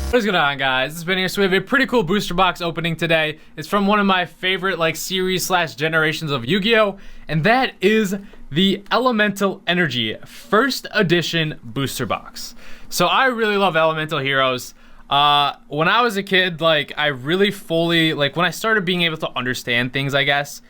What is going on, guys? It's Ben here. So we have a pretty cool booster box opening today. It's from one of my favorite series / generations of Yu-Gi-Oh, and that is the Elemental Energy first edition booster box. So I really love Elemental Heroes. When I was a kid, I really fully, when I started being able to understand things, I guess,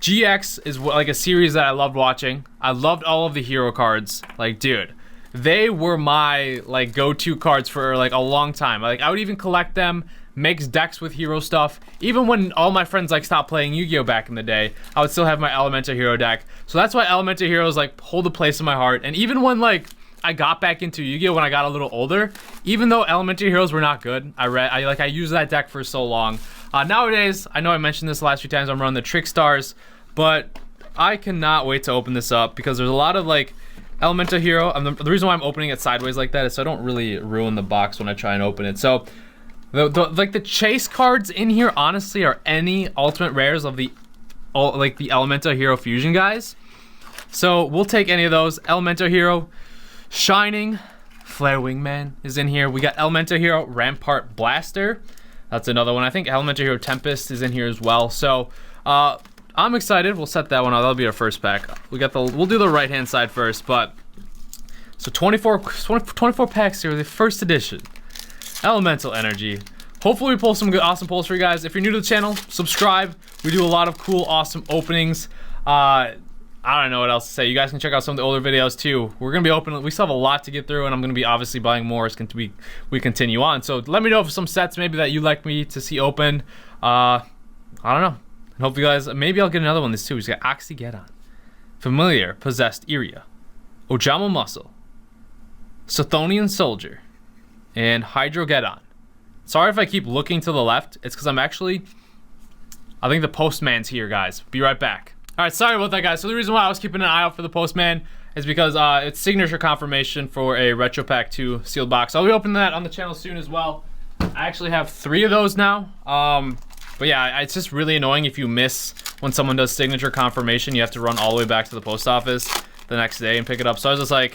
GX is a series that I loved watching. I loved all of the hero cards. Dude, they were my go-to cards for a long time. I would even collect them, make decks with hero stuff. Even when all my friends stopped playing Yu-Gi-Oh back in the day, I would still have my Elemental Hero deck. So that's why Elemental Heroes hold a place in my heart. And even when I got back into Yu-Gi-Oh when I got a little older, even though Elemental Heroes were not good, I used that deck for so long. Nowadays, I know I mentioned this the last few times, I'm running the Trick Stars, but I cannot wait to open this up because there's a lot of Elemental Hero. The reason why I'm opening it sideways like that is so I don't really ruin the box when I try and open it. So the chase cards in here honestly are any ultimate rares of the Elemental Hero fusion guys. So we'll take any of those. Elemental Hero Shining Flare Wingman is in here. We got Elemental Hero Rampart Blaster. That's another one. I think Elemental Hero Tempest is in here as well. So I'm excited. We'll set that one out. That'll be our first pack. We'll do the right hand side first, but so 24 packs here, the first edition Elemental Energy. Hopefully we pull some good awesome pulls for you guys. If you're new to the channel, subscribe. We do a lot of cool awesome openings. I don't know what else to say. You guys can check out some of the older videos too. We're gonna be opening, we still have a lot to get through, and I'm gonna be obviously buying more as we continue on. So let me know if some sets maybe that you'd like me to see open. I don't know. And hope you guys, maybe I'll get another one this too. He's got Oxygeddon, Familiar Possessed Iria, Ojama Muscle, Sithonian Soldier, and Hydrogeddon. Sorry if I keep looking to the left. It's because I think the postman's here, guys. Be right back. All right, sorry about that, guys. So the reason why I was keeping an eye out for the postman is because it's signature confirmation for a Retro Pack 2 sealed box. I'll be opening that on the channel soon as well. I actually have 3 of those now. But yeah, it's just really annoying if you miss when someone does signature confirmation. You have to run all the way back to the post office the next day and pick it up. So I was just I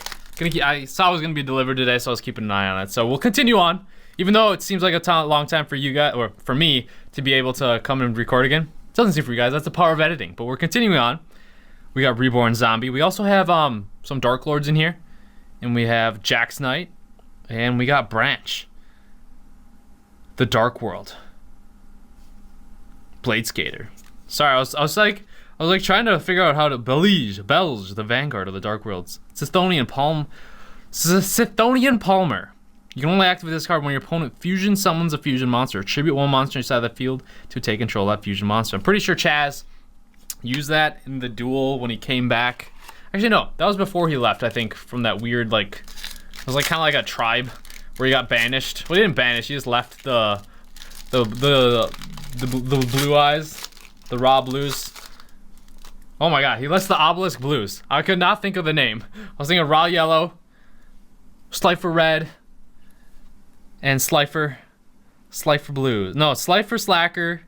saw it was gonna be delivered today, so I was keeping an eye on it. So we'll continue on, even though it seems like a long time for you guys, or for me, to be able to come and record again. It doesn't seem for you guys. That's the power of editing. But we're continuing on. We got Reborn Zombie. We also have some Dark Lords in here, and we have Jax Knight, and we got Branch, the Dark World, Blade Skater. Sorry, I was trying to figure out how to Belge, the Vanguard of the Dark Worlds. Sithonian Palmer. You can only activate this card when your opponent fusion summons a fusion monster. Tribute one monster inside the field to take control of that fusion monster. I'm pretty sure Chaz used that in the duel when he came back. Actually, no, that was before he left, I think, from that weird, it was kind of like a tribe where he got banished. Well, he didn't banish, he just left the blue eyes, the raw blues. Oh my god, he left the obelisk blues. I could not think of the name. I was thinking raw yellow, Slifer red, and Slifer blues. No, Slifer slacker.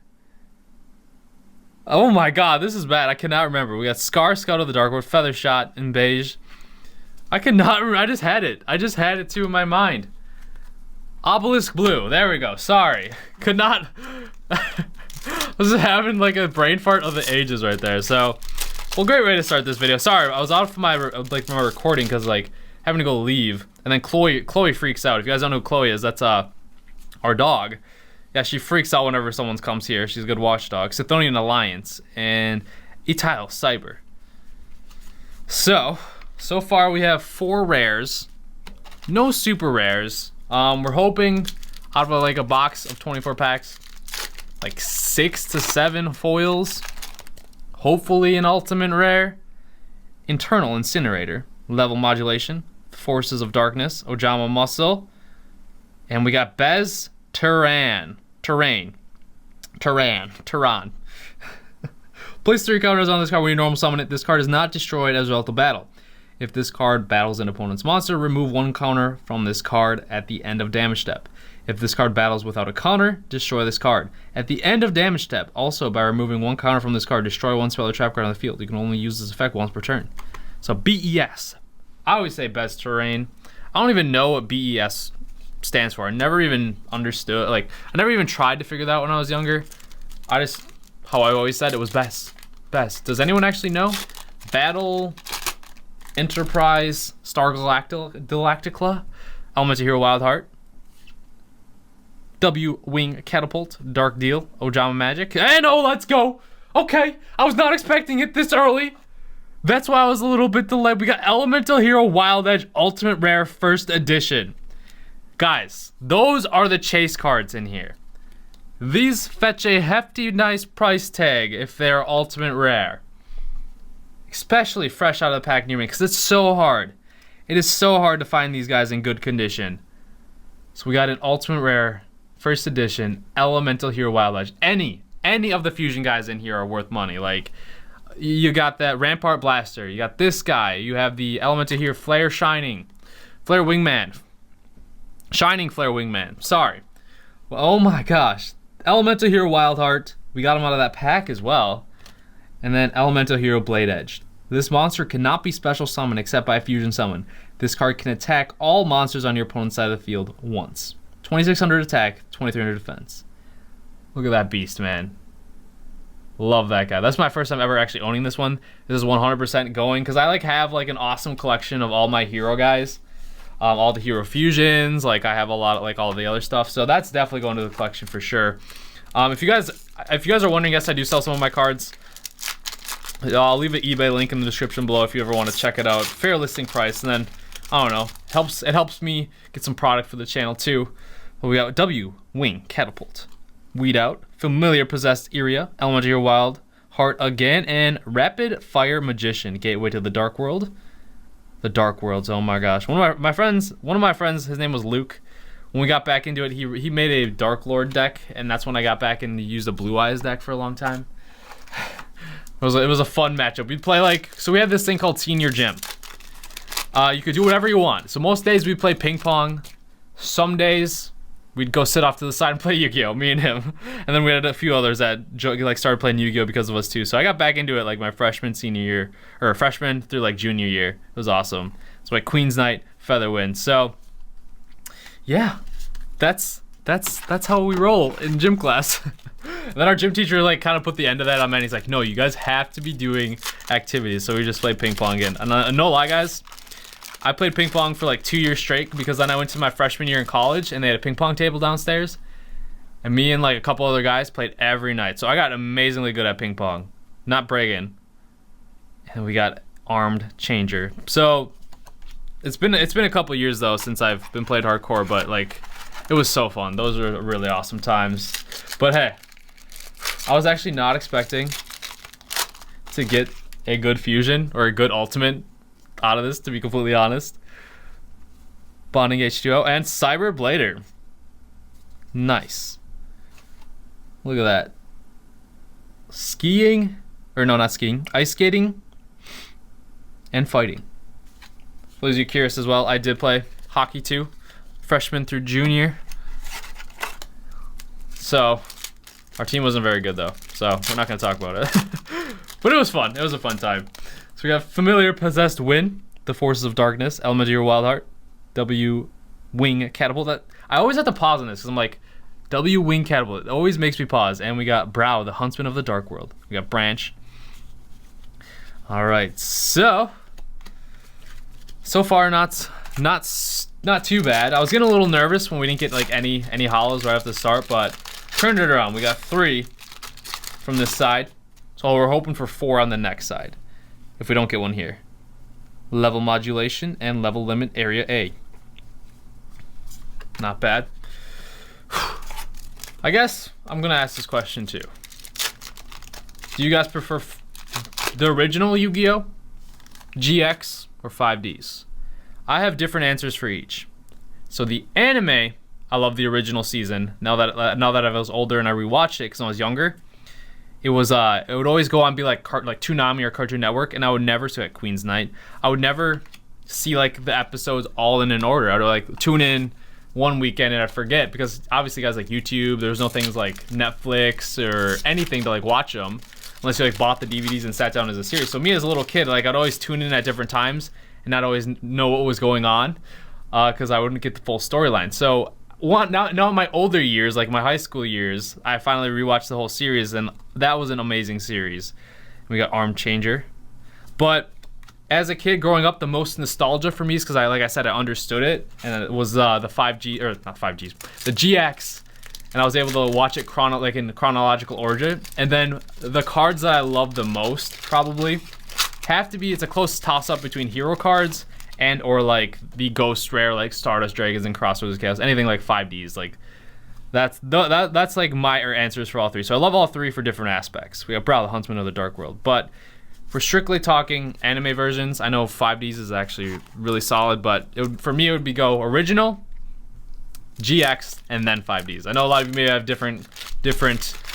Oh my god, this is bad. I cannot remember. We got Scar Scuttle, the Dark World, Feather Shot, and beige. I cannot remember. I just had it too in my mind. Obelisk blue. There we go. Sorry. Could not. I was having a brain fart of the ages right there. So, well, great way to start this video. Sorry, I was out of my from my recording because having to go leave, and then Chloe freaks out. If you guys don't know who Chloe is, that's our dog. Yeah, she freaks out whenever someone comes here. She's a good watchdog. Sithonian Alliance and Etile Cyber. So far we have 4 rares, no super rares. We're hoping out of a box of 24 packs, 6 to 7 foils. Hopefully an ultimate rare. Internal Incinerator, Level Modulation, Forces of Darkness, Ojama Muscle, and we got Bez Terran. Place 3 counters on this card when you normal summon it. This card is not destroyed as a result of battle. If this card battles an opponent's monster, remove 1 counter from this card at the end of damage step. If this card battles without a counter, destroy this card. At the end of damage step, also by removing 1 counter from this card, destroy 1 spell or trap card on the field. You can only use this effect once per turn. So BES. I always say Best Terrain. I don't even know what BES stands for. I never even understood, like, I never even tried to figure that out when I was younger. I just, how I always said, it was best. Best. Does anyone actually know? Battle, Enterprise, Star Galactica, Elemental Hero Wild Heart, W Wing Catapult, Dark Deal, Ojama Magic, and oh, let's go! Okay, I was not expecting it this early. That's why I was a little bit delayed. We got Elemental Hero Wild Edge Ultimate Rare First Edition. Guys, those are the chase cards in here. These fetch a hefty, nice price tag if they're Ultimate Rare. Especially fresh out of the pack near me, because it's so hard. It is so hard to find these guys in good condition. So we got an Ultimate Rare First Edition Elemental Hero Wild Edge. Any of the fusion guys in here are worth money. Like, you got that Rampart Blaster. You got this guy. You have the Elemental Hero Flare Shining. Flare Wingman. Shining Flare Wingman. Sorry. Well, oh my gosh. Elemental Hero Wild Heart. We got him out of that pack as well. And then Elemental Hero Blade Edge. This monster cannot be special summoned except by fusion summon. This card can attack all monsters on your opponent's side of the field once. 2600 attack, 2300 defense. Look at that beast, man. Love that guy. That's my first time ever actually owning this one. This is 100% going because I like have like an awesome collection of all my hero guys. All the hero fusions, like I have a lot of like all the other stuff. So that's definitely going to the collection for sure. If you guys are wondering, yes, I do sell some of my cards. I'll leave an eBay link in the description below if you ever want to check it out. Fair listing price, and then I don't know, it helps me get some product for the channel too. But we got W Wing Catapult, Weed Out, Familiar Possessed Area, Elemental Hero Wild Heart again, and Rapid Fire Magician, Gateway to the Dark World. The Dark Worlds, oh my gosh. One of my friends, his name was Luke. When we got back into it, he made a Dark Lord deck, and that's when I got back and used a Blue Eyes deck for a long time. It was a fun matchup. We'd play like, so we had this thing called Senior Gym. You could do whatever you want. So most days we'd play ping pong. Some days we'd go sit off to the side and play Yu-Gi-Oh, me and him. And then we had a few others that like started playing Yu-Gi-Oh because of us too. So I got back into it like my freshman, senior year, or freshman through like junior year. It was awesome. So like Queen's Knight, Featherwind. So yeah, that's how we roll in gym class. And then our gym teacher like kind of put the end of that on me, and he's like, no, you guys have to be doing activities. So we just played ping pong again. And no lie, guys, I played ping pong for like 2 years straight because then I went to my freshman year in college and they had a ping pong table downstairs. And me and like a couple other guys played every night. So I got amazingly good at ping pong. Not bragging. And we got Armed Changer. So it's been a couple years though since I've been played hardcore, but like it was so fun. Those were really awesome times. But hey, I was actually not expecting to get a good fusion or a good ultimate out of this, to be completely honest. Bonding H2O and Cyber Blader. Nice. Look at that. Skiing, or no, not skiing, ice skating and fighting. For those of you curious as well, I did play hockey too, freshman through junior. So our team wasn't very good though, so we're not gonna talk about it. But it was fun. It was a fun time. So we got Familiar Possessed Wind, the Forces of Darkness, Elemental Hero Wild Heart, W Wing Catapult. That I always have to pause on this because I'm like, W Wing Catapult. It always makes me pause. And we got Brow, the Huntsman of the Dark World. We got Branch. All right, so far not too bad. I was getting a little nervous when we didn't get like any hollows right off the start, but turned it around. We got 3 from this side, so we're hoping for 4 on the next side if we don't get one here. Level Modulation and Level Limit Area A. Not bad. I guess I'm gonna ask this question too. Do you guys prefer the original Yu-Gi-Oh, GX, or 5Ds? I have different answers for each. So the anime, I love the original season. Now that I was older and I rewatched it because I was younger, it would always go on be like Toonami or Cartoon Network, and I would never see like Queen's Knight. I would never see like the episodes all in an order. I would like tune in one weekend and I'd forget because obviously guys like YouTube, there's no things like Netflix or anything to like watch them unless you like bought the DVDs and sat down as a series. So me as a little kid, like I'd always tune in at different times and not always know what was going on. because I wouldn't get the full storyline. So now in my older years, like my high school years, I finally rewatched the whole series, and that was an amazing series. We got Arm Changer. But as a kid growing up, the most nostalgia for me is because like I said, I understood it, and it was the 5G, or not 5Gs, the GX, and I was able to watch it in chronological order. And then the cards that I love the most probably have to be, it's a close toss-up between hero cards and or like the ghost rare, like Stardust Dragons and Crossroads Chaos, anything like 5Ds. Like that's like my answers for all three. So I love all three for different aspects. We got Brawl, the Huntsman of the Dark World. But for strictly talking anime versions, I know 5Ds is actually really solid, but for me it would be go original, GX, and then 5Ds. I know a lot of you may have different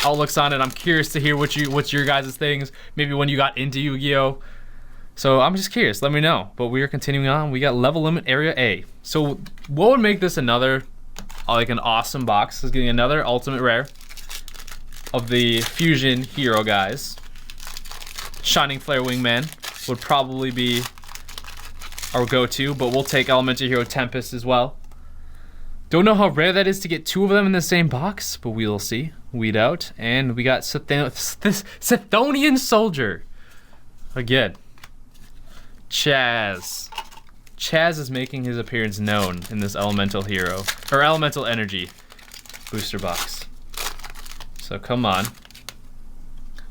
outlooks on it. I'm curious to hear what's your guys' things. Maybe when you got into Yu-Gi-Oh. So I'm just curious. Let me know. But we are continuing on. We got Level Limit Area A. So what would make this another like an awesome box is getting another ultimate rare of the Fusion Hero guys. Shining Flare Wingman would probably be our go-to, but we'll take Elemental Hero Tempest as well. Don't know how rare that is to get two of them in the same box, but we'll see. Weed out. And we got Sethonian Soldier. Again. Chaz. Chaz is making his appearance known in this Elemental Hero, or Elemental Energy booster box. So come on.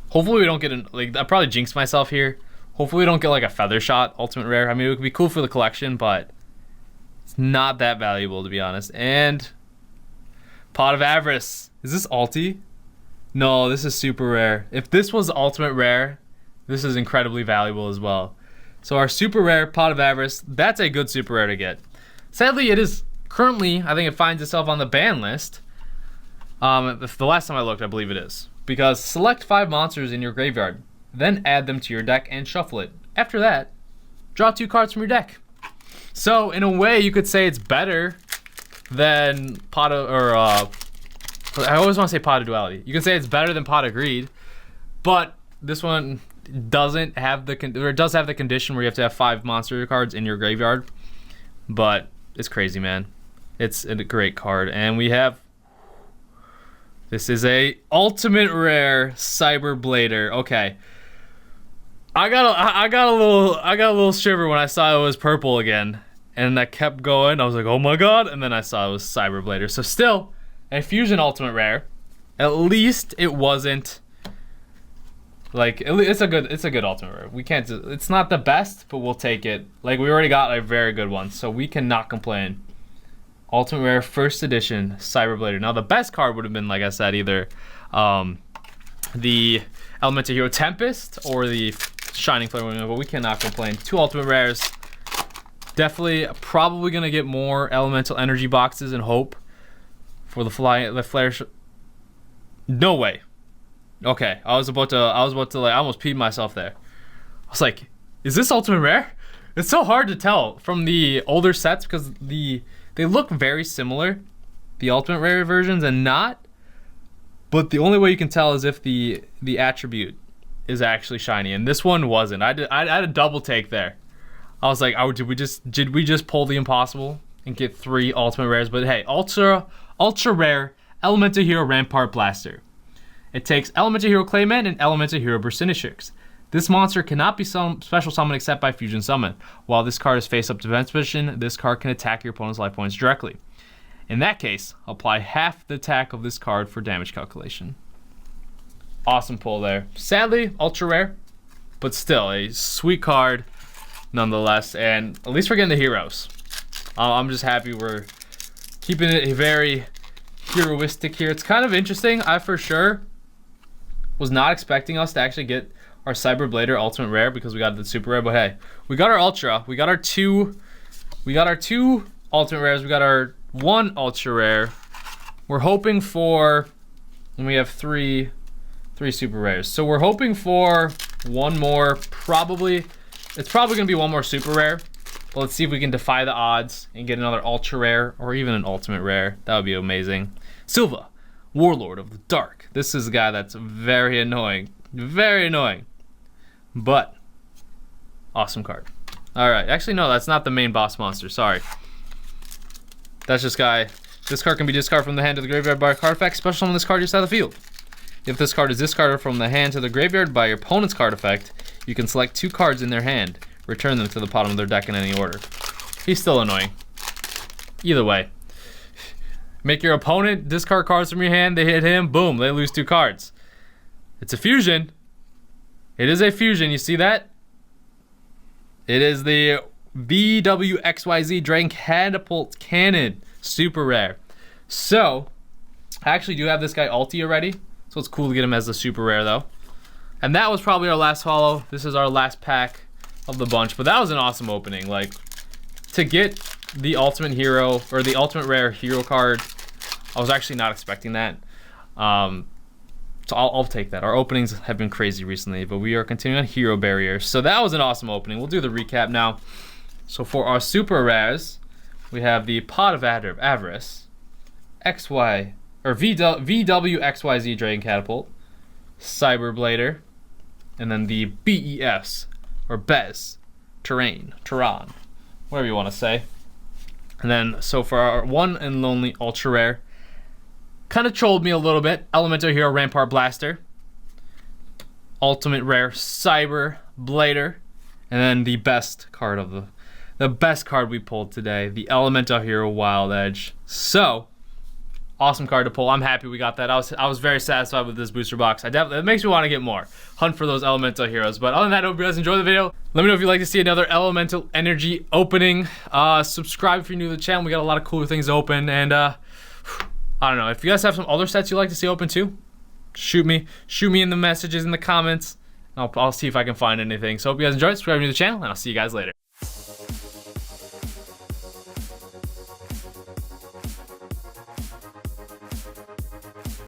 Hopefully we don't get I probably jinxed myself here. Hopefully we don't get like a Feather Shot Ultimate Rare. I mean, it would be cool for the collection, but it's not that valuable, to be honest. And Pot of Avarice. Is this ulti? No, this is super rare. If this was ultimate rare, this is incredibly valuable as well. So our super rare Pot of Avarice, that's a good super rare to get. Sadly, it is currently, I think it finds itself on the ban list. The last time I looked, I believe it is. Because select 5 monsters in your graveyard, then add them to your deck and shuffle it. After that, draw 2 cards from your deck. So in a way, you could say it's better than Pot of, or I always want to say Pot of Duality. You can say it's better than Pot of Greed, but this one doesn't have it does have the condition where you have to have 5 monster cards in your graveyard. But it's crazy, man. It's a great card, and we have. This is a ultimate rare Cyber Blader. Okay. I got a little shiver when I saw it was purple again, and that kept going. I was like, oh my god, and then I saw it was Cyber Blader. So still a Fusion ultimate rare. At least it wasn't like it's a good ultimate rare. We can't. It's not the best, but we'll take it. Like we already got a very good one, so we cannot complain. Ultimate Rare First Edition Cyber Blader. Now the best card would have been, like I said, either the Elemental Hero Tempest or the Shining Flare Wingman, but we cannot complain. 2 Ultimate Rares. Definitely, probably gonna get more Elemental Energy boxes and hope for the flare. No way. Okay, I was about to like, I almost peed myself there. I was like, is this Ultimate Rare? It's so hard to tell from the older sets because they look very similar, the Ultimate Rare versions, and not. But the only way you can tell is if the attribute is actually shiny, and this one wasn't. I had a double take there. I was like, oh, did we just pull the impossible and get 3 Ultimate Rares? But hey, ultra rare Elemental Hero Rampart Blaster. It takes Elemental Hero Clayman and Elemental Hero Bursinishix. This monster cannot be special summoned except by Fusion Summon. While this card is face-up defense position, this card can attack your opponent's life points directly. In that case, apply half the attack of this card for damage calculation. Awesome pull there. Sadly, ultra rare, but still a sweet card nonetheless. And at least we're getting the heroes. I'm just happy we're keeping it very heroistic here. It's kind of interesting. I for sure was not expecting us to actually get our Cyber Blader Ultimate Rare because we got the Super Rare, but hey, we got our Ultra. We got our two Ultimate Rares. We got our 1 Ultra Rare. We're hoping for, and we have three Super Rares. So we're hoping for one more, probably, it's probably gonna be one more Super Rare, but let's see if we can defy the odds and get another Ultra Rare or even an Ultimate Rare. That would be amazing. Silva, Warlord of the Dark. This is a guy that's very annoying. Very annoying. But awesome card. All right. Actually, no, that's not the main boss monster. Sorry. That's this guy. This card can be discarded from the hand to the graveyard by a card effect. Special summon this card just out of the field. If this card is discarded from the hand to the graveyard by your opponent's card effect, you can select 2 cards in their hand. Return them to the bottom of their deck in any order. He's still annoying. Either way. Make your opponent discard cards from your hand. They hit him. Boom. They lose 2 cards. It's a fusion. It is a fusion. You see that? It is the VWXYZ Dragon Catapult Cannon. Super rare. So, I actually do have this guy ulti already. So it's cool to get him as a super rare though. And that was probably our last follow. This is our last pack of the bunch. But that was an awesome opening. Like, to get the ultimate hero, or the ultimate rare hero card, I was actually not expecting that. So I'll take that. Our openings have been crazy recently, but we are continuing on hero barriers. So that was an awesome opening. We'll do the recap now. So for our super rares, we have the Pot of Avarice, VWXYZ Dragon Catapult, Cyberblader, and then the BES, or Bez, Terrain, whatever you want to say. And then, so for our one and only ultra rare, kind of trolled me a little bit, Elemental Hero Rampart Blaster, ultimate rare Cyberblader, and then the best card of the best card we pulled today, the Elemental Hero Wild Edge. So, awesome card to pull. I'm happy we got that. I was very satisfied with this booster box. It makes me want to get more. Hunt for those Elemental Heroes. But other than that, I hope you guys enjoy the video. Let me know if you'd like to see another Elemental Energy opening. Subscribe if you're new to the channel. We got a lot of cooler things open. And I don't know. If you guys have some other sets you'd like to see open too, shoot me in the messages in the comments. I'll see if I can find anything. So hope you guys enjoyed. Subscribe to the channel, and I'll see you guys later.